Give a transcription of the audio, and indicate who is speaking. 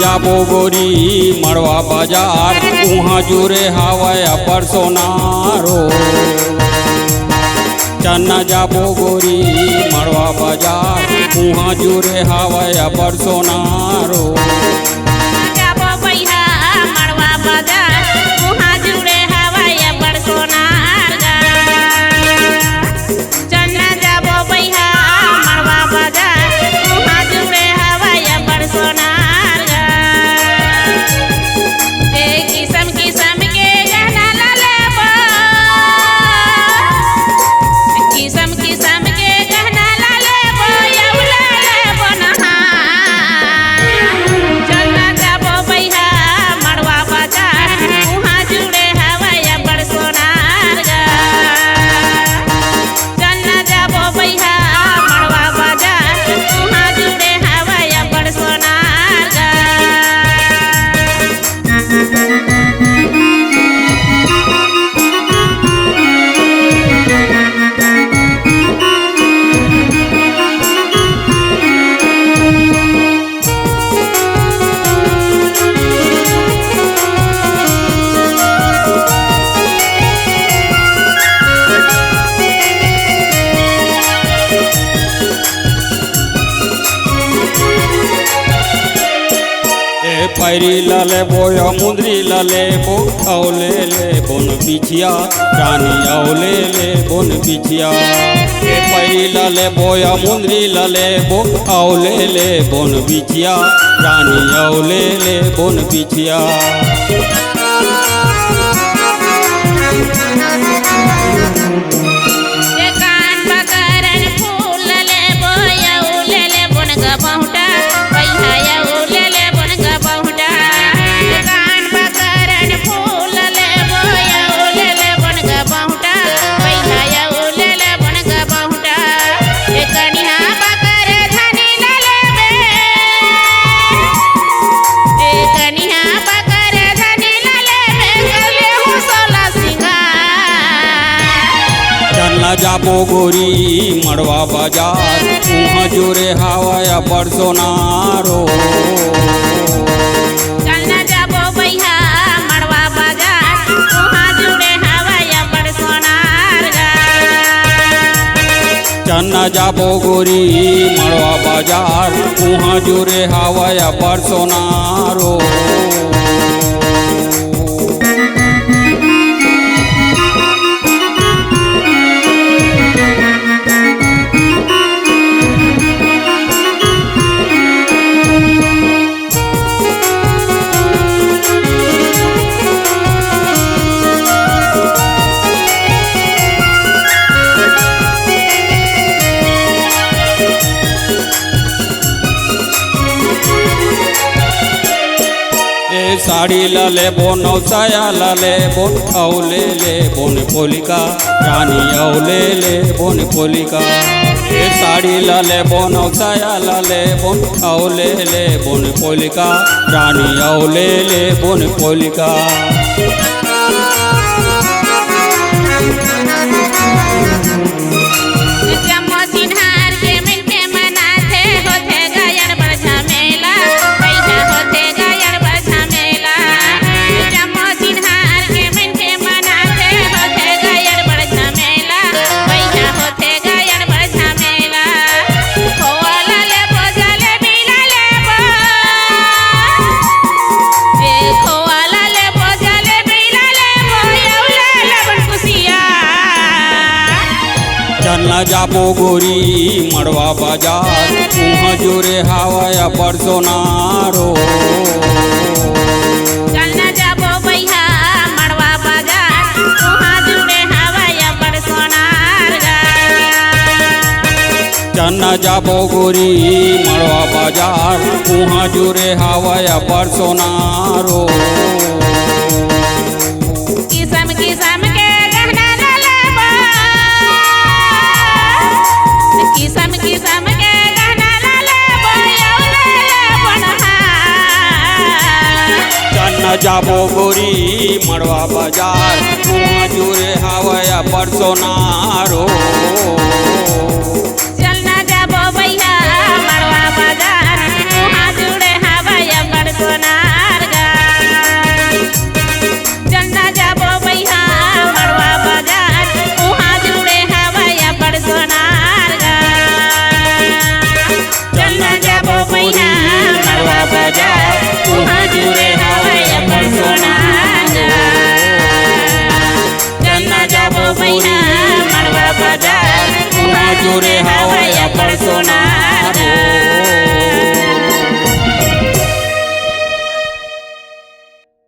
Speaker 1: जाबो गोरी मड़वा बाजार उहाँ जुरे हवाया परसोनारो चन्ना जाबो गोरी मड़वा बाजार उहाँ जुरे हवाया परसोनारो
Speaker 2: जाबो भैया मड़वा बाजार उहाँ जुरे हवाया परसोनार चन्ना जाबो भैया मड़वा बाजार उहाँ जुरे हवाया परसोनार
Speaker 1: पैरी लले बोया मुंदरी लले बो औले ले बोन बिछिया रानी औले ले बोन बिछिया पैरी लले बोया मुंदरी लले बो औले ले बोन बिछिया रानी औले ले बोन बिछिया जाबो गोरी मड़वा बाजार उहाँ जुरे हवाया परसोनारो
Speaker 2: चन्ना जाबो भैया मड़वा बाजार उहाँ जुरे हवाया परसोनार
Speaker 1: चन्ना जाबो गोरी मड़वा बाजार उहाँ जुरे हवाया परसोनारो साड़ी लले बोन साया लले बोन औले ले बोन पोलिका रानी औले ले बोन पोलिका साड़ी लले बोन साया लले बोन औले ले बोन पोलिका रानी औले ले बोन पोलिका चन्ना जाबो गोरी मड़वा बाजार उहाँ जुरे हवाया परसोनारो
Speaker 2: चन्ना जाबो भैया मड़वा बाजार उहाँ जुरे हवाया परसोनार
Speaker 1: चन्ना जाबो गोरी मड़वा बाजार उहाँ जुरे हवाया परसोनारो
Speaker 2: किस्म किस्म के गहना लले
Speaker 1: जाबो गोरी मड़वा बाजार वहाँ जुरे हवया परसों नारो
Speaker 2: चलना जाबो भैया मड़वा बाजार वहाँ जुड़े हवया बड़सोनार गाँव चलना जाबो भैया मड़वा बाजार वहाँ जुड़े हवया बड़सोनार गाँव चलना जाबो भैया मड़वा बाजार वहाँ जुड़े हवया बड़सोनार गाँव चलना जाबो भैया मड़वा बाजार
Speaker 1: वहाँ जुरे